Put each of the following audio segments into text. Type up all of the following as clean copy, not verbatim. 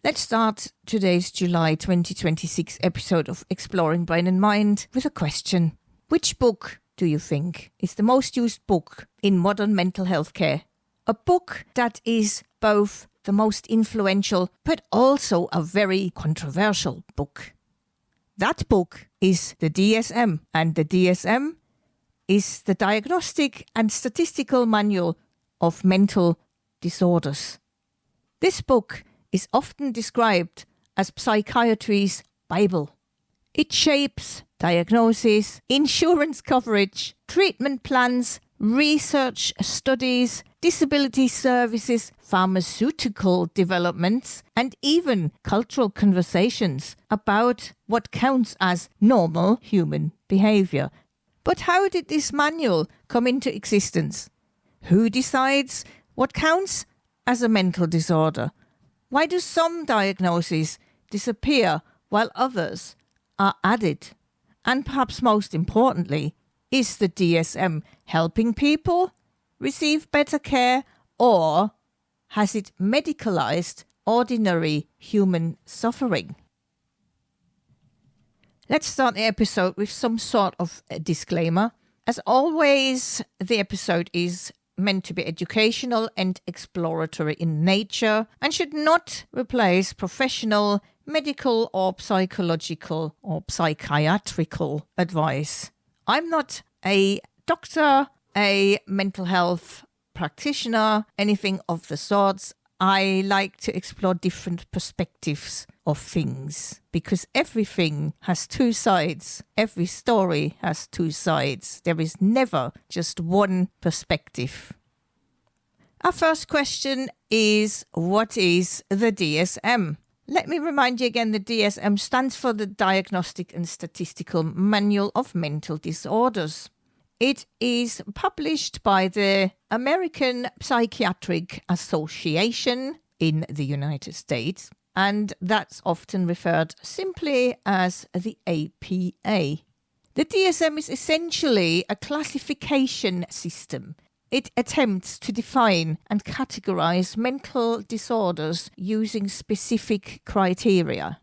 Let's start today's July 2026 episode of Exploring Brain and Mind with a question. Which book do you think is the most used book in modern mental health care? A book that is both the most influential but also a very controversial book. That book is the DSM, and the DSM is the Diagnostic and Statistical Manual of Mental Disorders. This book is often described as psychiatry's Bible. It shapes diagnoses, insurance coverage, treatment plans, research studies, disability services, pharmaceutical developments, and even cultural conversations about what counts as normal human behavior. But how did this manual come into existence? Who decides what counts as a mental disorder? Why do some diagnoses disappear while others are added? And perhaps most importantly, is the DSM helping people receive better care, or has it medicalized ordinary human suffering? Let's start the episode with some sort of a disclaimer. As always, the episode is meant to be educational and exploratory in nature and should not replace professional, medical or psychological or psychiatrical advice. I'm not a doctor, a mental health practitioner, anything of the sorts. I like to explore different perspectives of things because everything has two sides. Every story has two sides. There is never just one perspective. Our first question is, what is the DSM? Let me remind you again, the DSM stands for the Diagnostic and Statistical Manual of Mental Disorders. It is published by the American Psychiatric Association in the United States, and that's often referred simply as the APA. The DSM is essentially a classification system. It attempts to define and categorize mental disorders using specific criteria.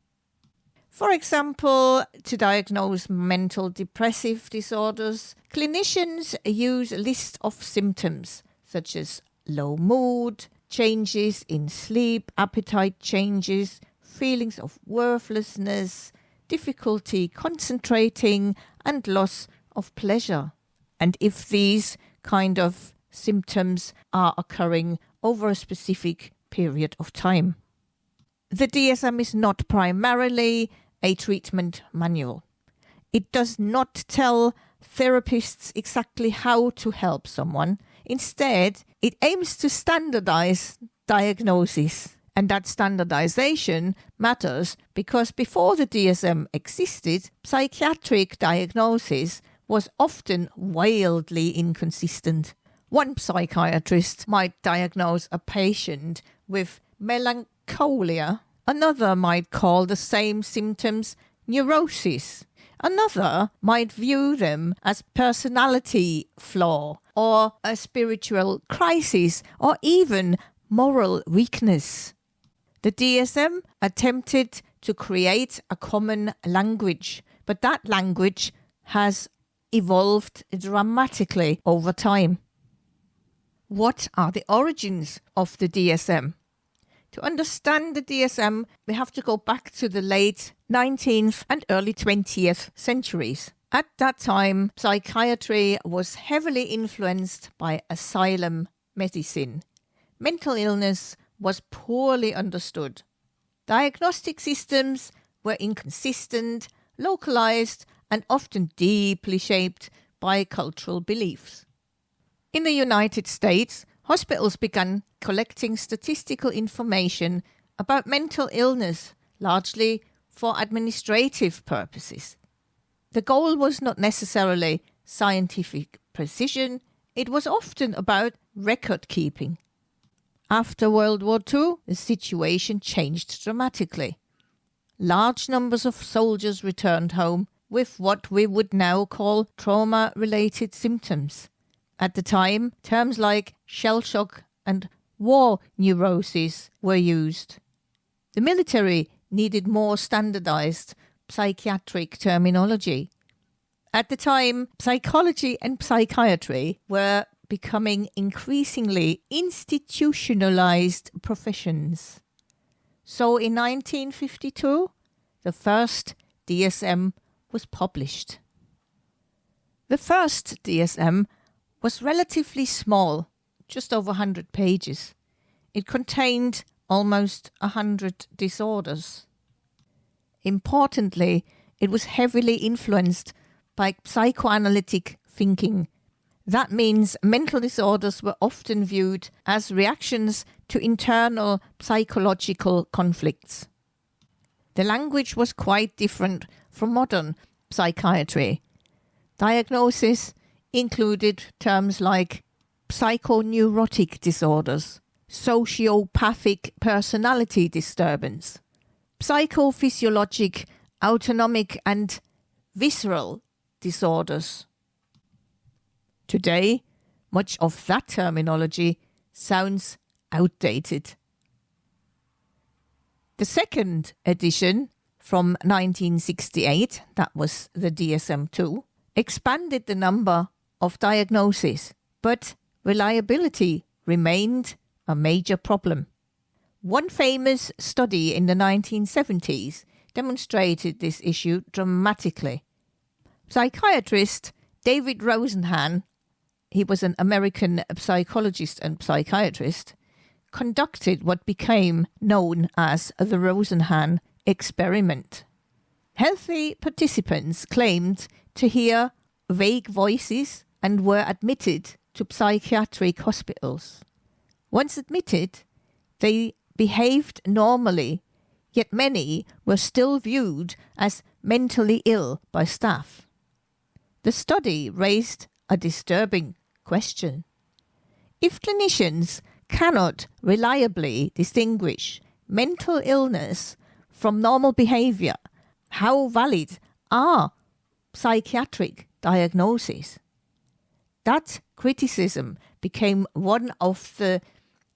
For example, to diagnose mental depressive disorders, clinicians use a list of symptoms such as low mood, changes in sleep, appetite changes, feelings of worthlessness, difficulty concentrating, and loss of pleasure. And if these kind of symptoms are occurring over a specific period of time. The DSM is not primarily a treatment manual. It does not tell therapists exactly how to help someone. Instead, it aims to standardize diagnoses. And that standardization matters because before the DSM existed, psychiatric diagnosis was often wildly inconsistent. One psychiatrist might diagnose a patient with melancholia. Another might call the same symptoms neurosis. Another might view them as personality flaw or a spiritual crisis or even moral weakness. The DSM attempted to create a common language, but that language has evolved dramatically over time. What are the origins of the DSM? To understand the DSM, we have to go back to the late 19th and early 20th centuries. At that time, psychiatry was heavily influenced by asylum medicine. Mental illness was poorly understood. Diagnostic systems were inconsistent, localized, and often deeply shaped by cultural beliefs. In the United States, hospitals began collecting statistical information about mental illness, largely for administrative purposes. The goal was not necessarily scientific precision, it was often about record keeping. After World War II, the situation changed dramatically. Large numbers of soldiers returned home with what we would now call trauma-related symptoms. At the time, terms like shell shock and war neurosis were used. The military needed more standardized psychiatric terminology. At the time, psychology and psychiatry were becoming increasingly institutionalized professions. So in 1952, the first DSM was published. The first DSM was relatively small, just over 100 pages. It contained almost 100 disorders. Importantly, it was heavily influenced by psychoanalytic thinking. That means mental disorders were often viewed as reactions to internal psychological conflicts. The language was quite different from modern psychiatry. Diagnosis included terms like psychoneurotic disorders, sociopathic personality disturbance, psychophysiologic, autonomic and visceral disorders. Today, much of that terminology sounds outdated. The second edition from 1968, that was the DSM-2, expanded the number of diagnoses, but reliability remained a major problem. One famous study in the 1970s demonstrated this issue dramatically. Psychiatrist David Rosenhan, he was an American psychologist and psychiatrist, conducted what became known as the Rosenhan experiment. Healthy participants claimed to hear vague voices and were admitted to psychiatric hospitals. Once admitted, they behaved normally, yet many were still viewed as mentally ill by staff. The study raised a disturbing question. If clinicians cannot reliably distinguish mental illness from normal behavior, how valid are psychiatric diagnoses? That criticism became one of the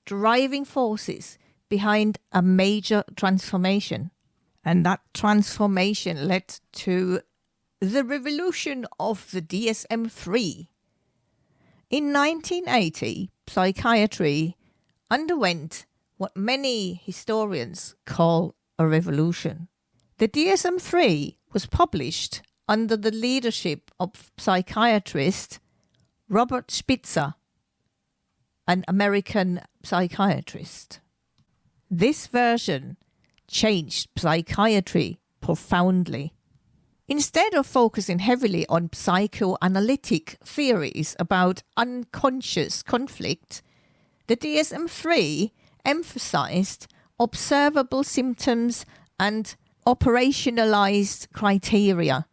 driving forces behind a major transformation. And that transformation led to the revolution of the DSM-3. In 1980, psychiatry underwent what many historians call a revolution. The DSM-3 was published under the leadership of psychiatrist Robert Spitzer, an American psychiatrist. This version changed psychiatry profoundly. Instead of focusing heavily on psychoanalytic theories about unconscious conflict, the DSM-3 emphasized observable symptoms and operationalized criteria.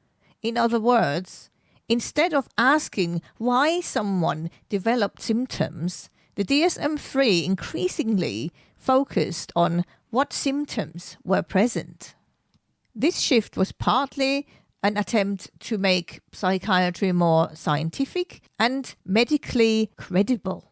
In other words, instead of asking why someone developed symptoms, the DSM-3 increasingly focused on what symptoms were present. This shift was partly an attempt to make psychiatry more scientific and medically credible.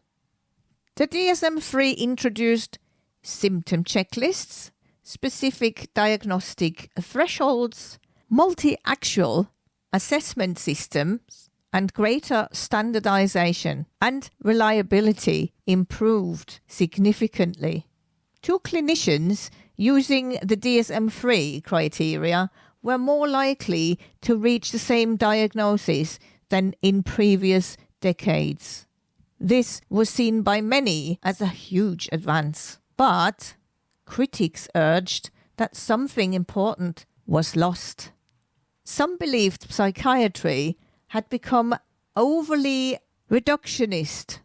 The DSM-3 introduced symptom checklists, specific diagnostic thresholds, multi-actual assessment systems, and greater standardization and reliability improved significantly. To clinicians using the DSM-3 criteria were more likely to reach the same diagnosis than in previous decades. This was seen by many as a huge advance, but critics urged that something important was lost. Some believed psychiatry had become overly reductionist.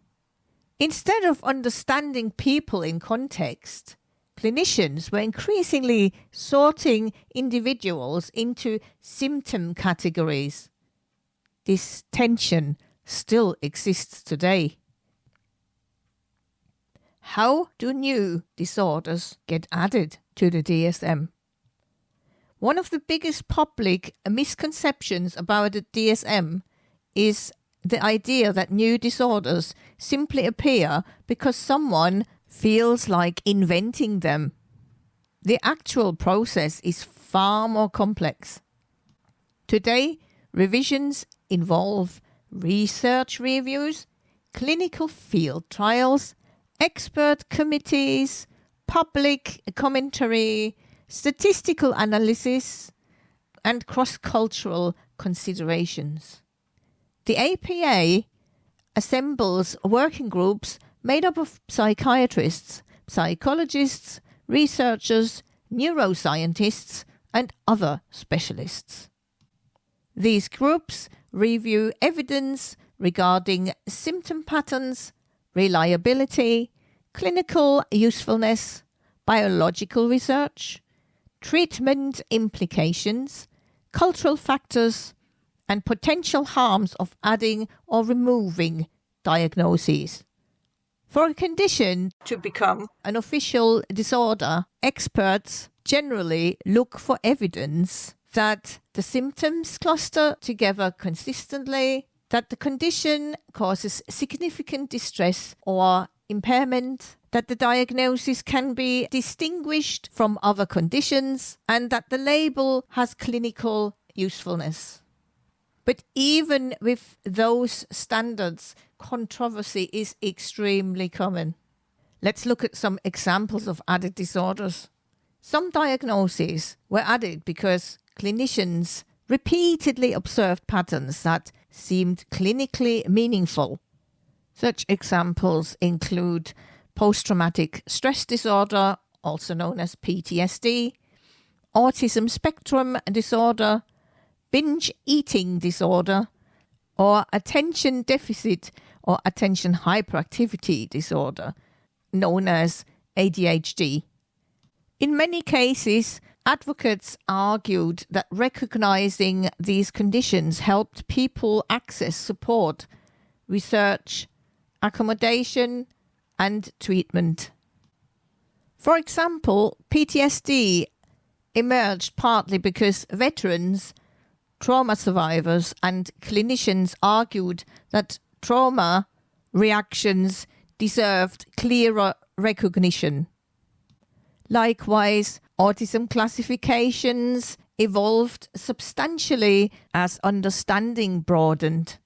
Instead of understanding people in context, clinicians were increasingly sorting individuals into symptom categories. This tension still exists today. How do new disorders get added to the DSM? One of the biggest public misconceptions about the DSM is the idea that new disorders simply appear because someone feels like inventing them. The actual process is far more complex. Today, revisions involve research reviews, clinical field trials, expert committees, public commentary, statistical analysis, and cross-cultural considerations. The APA assembles working groups made up of psychiatrists, psychologists, researchers, neuroscientists, and other specialists. These groups review evidence regarding symptom patterns, reliability, clinical usefulness, biological research, treatment implications, cultural factors, and potential harms of adding or removing diagnoses. For a condition to become an official disorder, experts generally look for evidence that the symptoms cluster together consistently, that the condition causes significant distress or impairment, that the diagnosis can be distinguished from other conditions, and that the label has clinical usefulness. But even with those standards, controversy is extremely common. Let's look at some examples of added disorders. Some diagnoses were added because clinicians repeatedly observed patterns that seemed clinically meaningful. Such examples include post-traumatic stress disorder, also known as PTSD, autism spectrum disorder, binge eating disorder, or attention deficit or attention hyperactivity disorder, known as ADHD. In many cases, advocates argued that recognizing these conditions helped people access support, research, accommodation, and treatment. For example, PTSD emerged partly because veterans, trauma survivors, and clinicians argued that trauma reactions deserved clearer recognition. Likewise, autism classifications evolved substantially as understanding broadened.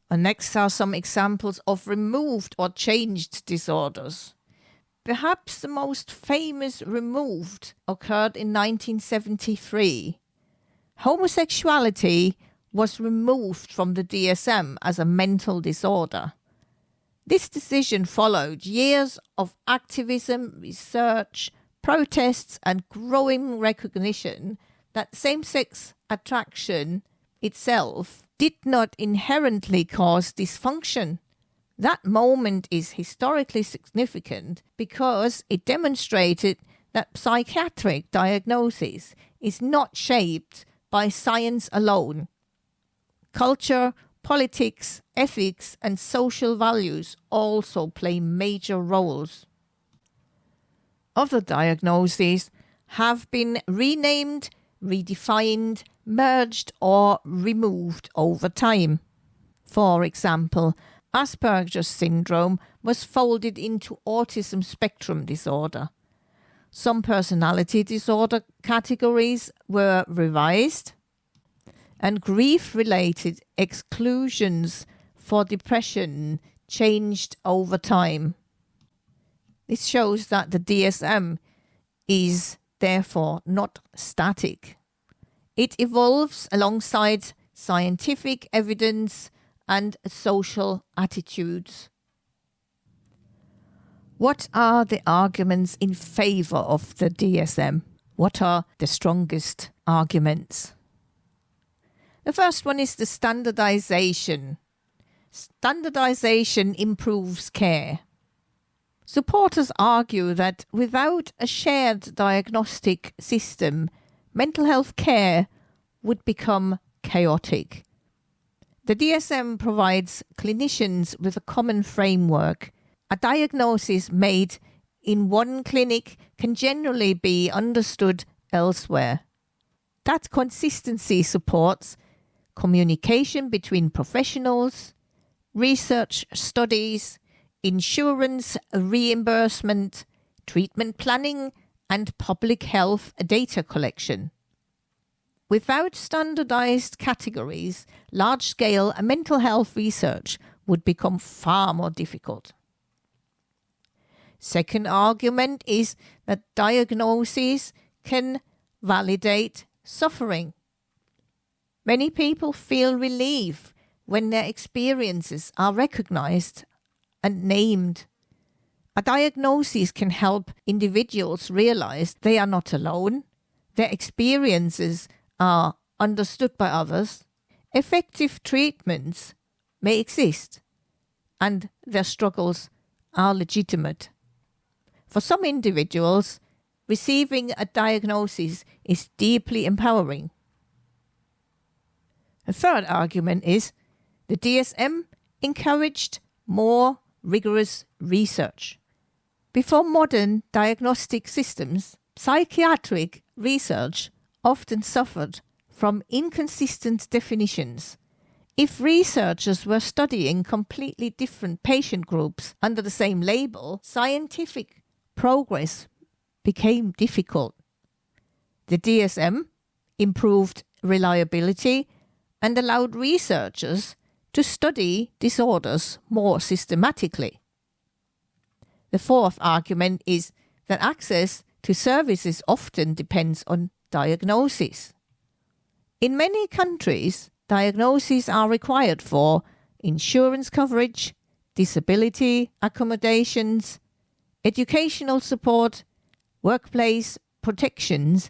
And next are some examples of removed or changed disorders. Perhaps the most famous removed occurred in 1973. Homosexuality was removed from the DSM as a mental disorder. This decision followed years of activism, research, protests, and growing recognition that same-sex attraction itself did not inherently cause dysfunction. That moment is historically significant because it demonstrated that psychiatric diagnosis is not shaped by science alone. Culture, politics, ethics, and social values also play major roles. Other diagnoses have been renamed, redefined, merged, or removed over time. For example, Asperger's syndrome was folded into autism spectrum disorder. Some personality disorder categories were revised, and grief-related exclusions for depression changed over time. This shows that the DSM is therefore not static. It evolves alongside scientific evidence and social attitudes. What are the arguments in favor of the DSM? What are the strongest arguments? The first one is the standardization. Standardization improves care. Supporters argue that without a shared diagnostic system, mental health care would become chaotic. The DSM provides clinicians with a common framework. A diagnosis made in one clinic can generally be understood elsewhere. That consistency supports communication between professionals, research studies, insurance reimbursement, treatment planning, and public health data collection. Without standardized categories, large-scale mental health research would become far more difficult. Second argument is that diagnoses can validate suffering. Many people feel relief when their experiences are recognized and named. A diagnosis can help individuals realize they are not alone, their experiences are understood by others, effective treatments may exist, and their struggles are legitimate. For some individuals, receiving a diagnosis is deeply empowering. A third argument is the DSM encouraged more rigorous research. Before modern diagnostic systems, psychiatric research often suffered from inconsistent definitions. If researchers were studying completely different patient groups under the same label, scientific progress became difficult. The DSM improved reliability and allowed researchers to study disorders more systematically. The fourth argument is that access to services often depends on diagnosis. In many countries, diagnoses are required for insurance coverage, disability accommodations, educational support, workplace protections,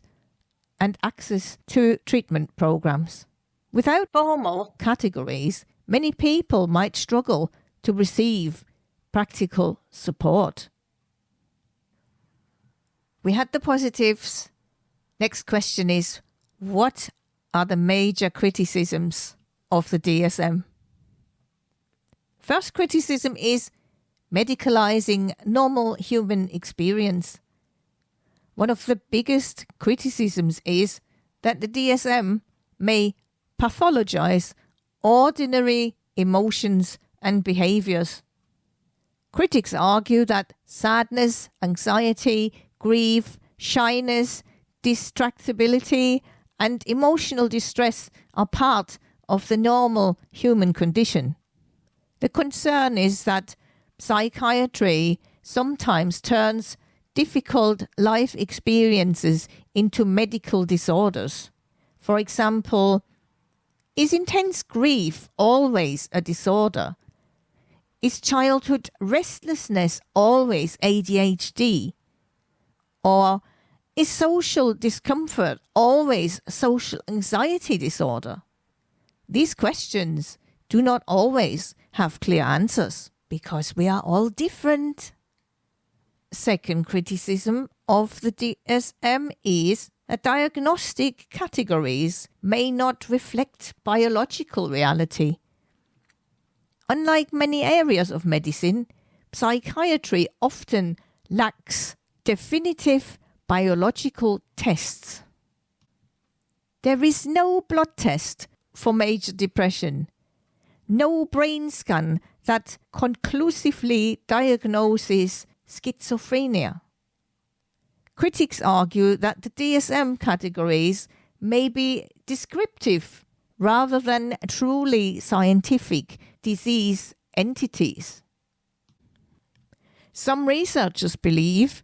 and access to treatment programs. Without formal categories, many people might struggle to receive practical support. We had the positives. Next question is, what are the major criticisms of the DSM? First criticism is medicalizing normal human experience. One of the biggest criticisms is that the DSM may pathologize ordinary emotions and behaviors. Critics argue that sadness, anxiety, grief, shyness, distractibility, and emotional distress are part of the normal human condition. The concern is that psychiatry sometimes turns difficult life experiences into medical disorders. For example, is intense grief always a disorder? Is childhood restlessness always ADHD? Or is social discomfort always social anxiety disorder? These questions do not always have clear answers because we are all different. Second criticism of the DSM is that diagnostic categories may not reflect biological reality. Unlike many areas of medicine, psychiatry often lacks definitive biological tests. There is no blood test for major depression, no brain scan that conclusively diagnoses schizophrenia. Critics argue that the DSM categories may be descriptive rather than truly scientific disease entities. Some researchers believe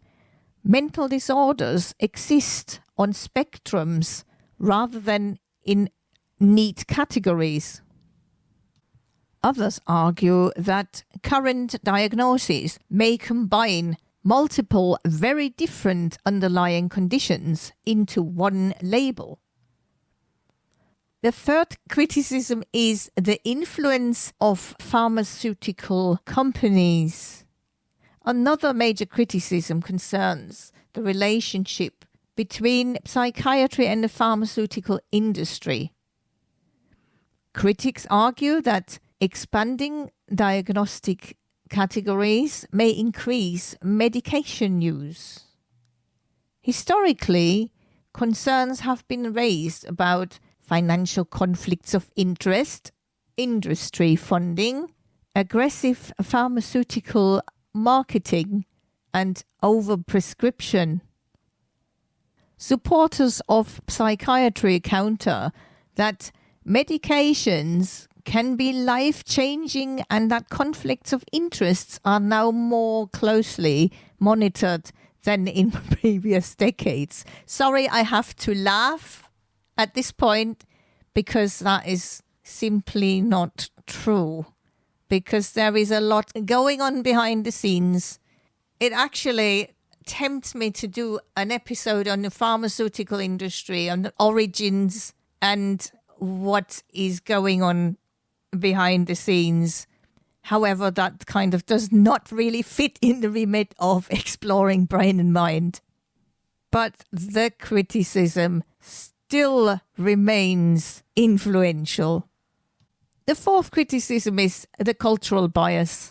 mental disorders exist on spectrums rather than in neat categories. Others argue that current diagnoses may combine multiple very different underlying conditions into one label. The third criticism is the influence of pharmaceutical companies. Another major criticism concerns the relationship between psychiatry and the pharmaceutical industry. Critics argue that expanding diagnostic categories may increase medication use. Historically, concerns have been raised about financial conflicts of interest, industry funding, aggressive pharmaceutical marketing, and overprescription. Supporters of psychiatry counter that medications can be life-changing and that conflicts of interests are now more closely monitored than in previous decades. Sorry, I have to laugh at this point because that is simply not true. Because there is a lot going on behind the scenes. It actually tempts me to do an episode on the pharmaceutical industry, on the origins and what is going on behind the scenes. However, that kind of does not really fit in the remit of exploring brain and mind. But the criticism still remains influential. The fourth criticism is the cultural bias.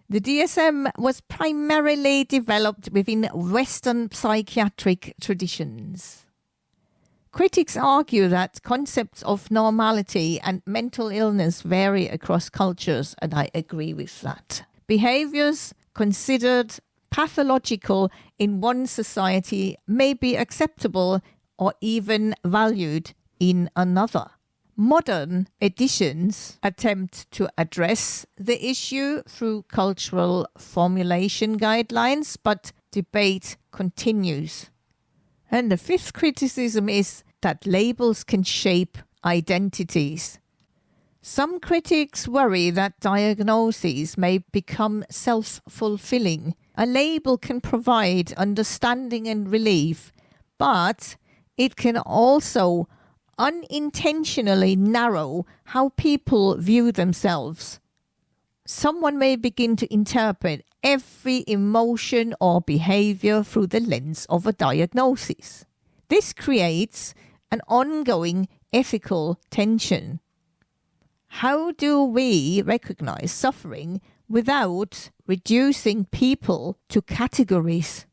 The DSM was primarily developed within Western psychiatric traditions. Critics argue that concepts of normality and mental illness vary across cultures, and I agree with that. Behaviors considered pathological in one society may be acceptable or even valued in another. Modern editions attempt to address the issue through cultural formulation guidelines, but debate continues. And the fifth criticism is that labels can shape identities. Some critics worry that diagnoses may become self-fulfilling. A label can provide understanding and relief, but it can also unintentionally narrow how people view themselves. Someone may begin to interpret every emotion or behavior through the lens of a diagnosis. This creates an ongoing ethical tension. How do we recognize suffering without reducing people to categories?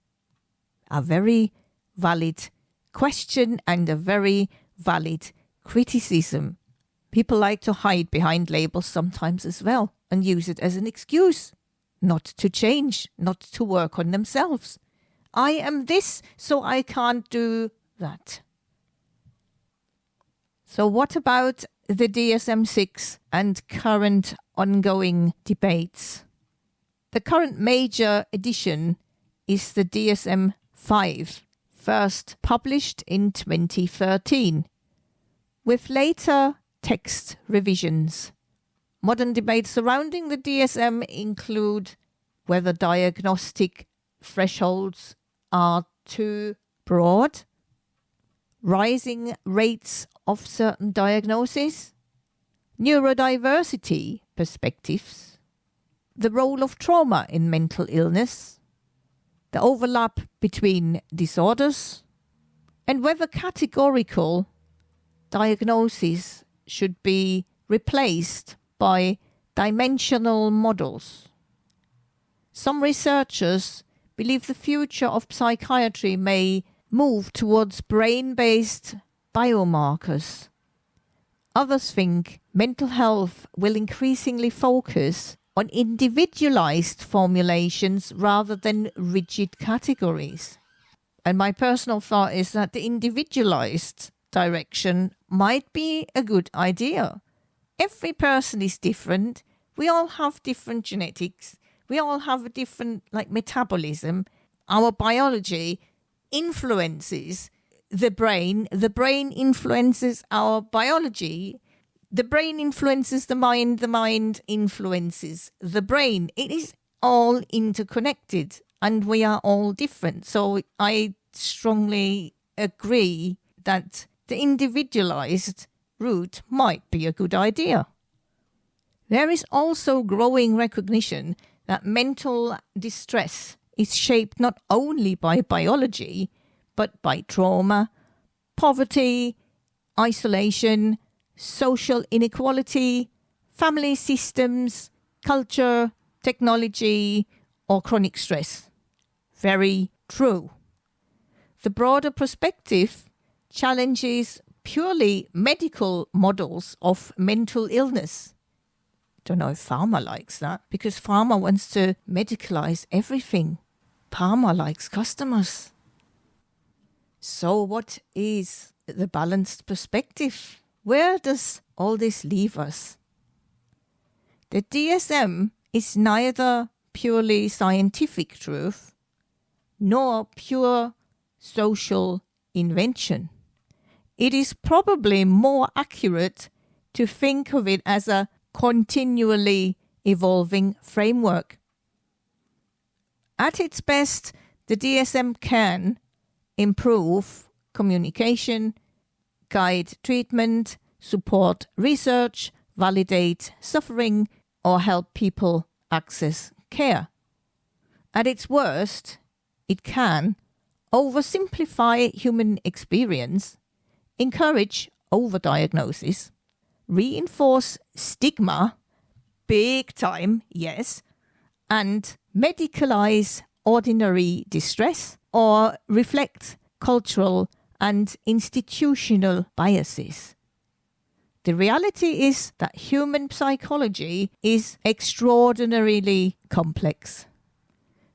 A very valid question and a very valid criticism. People like to hide behind labels sometimes as well and use it as an excuse not to change, not to work on themselves. I am this, so I can't do that. So what about the DSM-6 and current ongoing debates? The current major edition is the DSM-5, first published in 2013, with later text revisions. Modern debates surrounding the DSM include whether diagnostic thresholds are too broad, rising rates of certain diagnoses, neurodiversity perspectives, the role of trauma in mental illness, the overlap between disorders, and whether categorical diagnoses should be replaced by dimensional models. Some researchers believe the future of psychiatry may move towards brain-based biomarkers. Others think mental health will increasingly focus on individualized formulations rather than rigid categories. And my personal thought is that the individualized direction might be a good idea. Every person is different. We all have different genetics. We all have a different metabolism. Our biology influences the brain influences our biology, the brain influences the mind influences the brain. It is all interconnected and we are all different. So I strongly agree that the individualized route might be a good idea. There is also growing recognition that mental distress is shaped not only by biology, but by trauma, poverty, isolation, social inequality, family systems, culture, technology, or chronic stress. Very true. The broader perspective challenges purely medical models of mental illness. Don't know if pharma likes that, because pharma wants to medicalize everything. Pharma likes customers. So what is the balanced perspective? Where does all this leave us? The DSM is neither purely scientific truth nor pure social invention. It is probably more accurate to think of it as a continually evolving framework. At its best, the DSM can improve communication, guide treatment, support research, validate suffering, or help people access care. At its worst, it can oversimplify human experience, encourage overdiagnosis, reinforce stigma, big time, yes, and medicalize ordinary distress or reflect cultural and institutional biases. The reality is that human psychology is extraordinarily complex.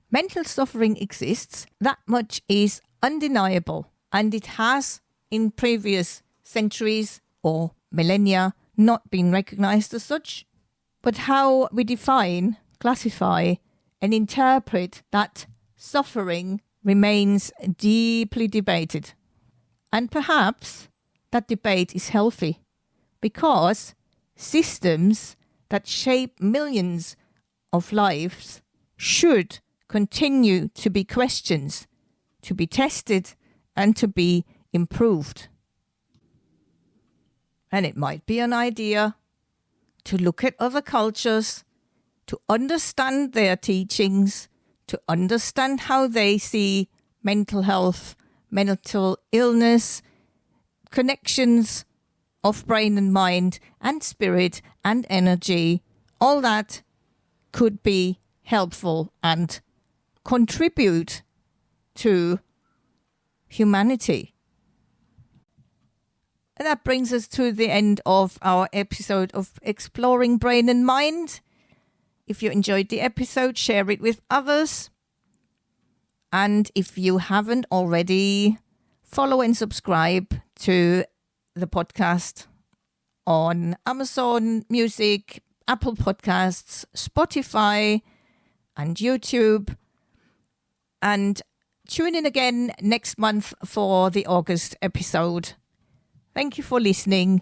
Mental suffering exists, that much is undeniable, and it has, in previous centuries or millennia, not been recognized as such. But how we define, classify, and interpret that suffering remains deeply debated. And perhaps that debate is healthy, because systems that shape millions of lives should continue to be questioned, to be tested, and to be improved. And it might be an idea to look at other cultures, to understand their teachings, to understand how they see mental health, mental illness, connections of brain and mind and spirit and energy. All that could be helpful and contribute to humanity. And that brings us to the end of our episode of Exploring Brain and Mind. If you enjoyed the episode, share it with others. And if you haven't already, follow and subscribe to the podcast on Amazon Music, Apple Podcasts, Spotify, and YouTube. And tune in again next month for the August episode. Thank you for listening.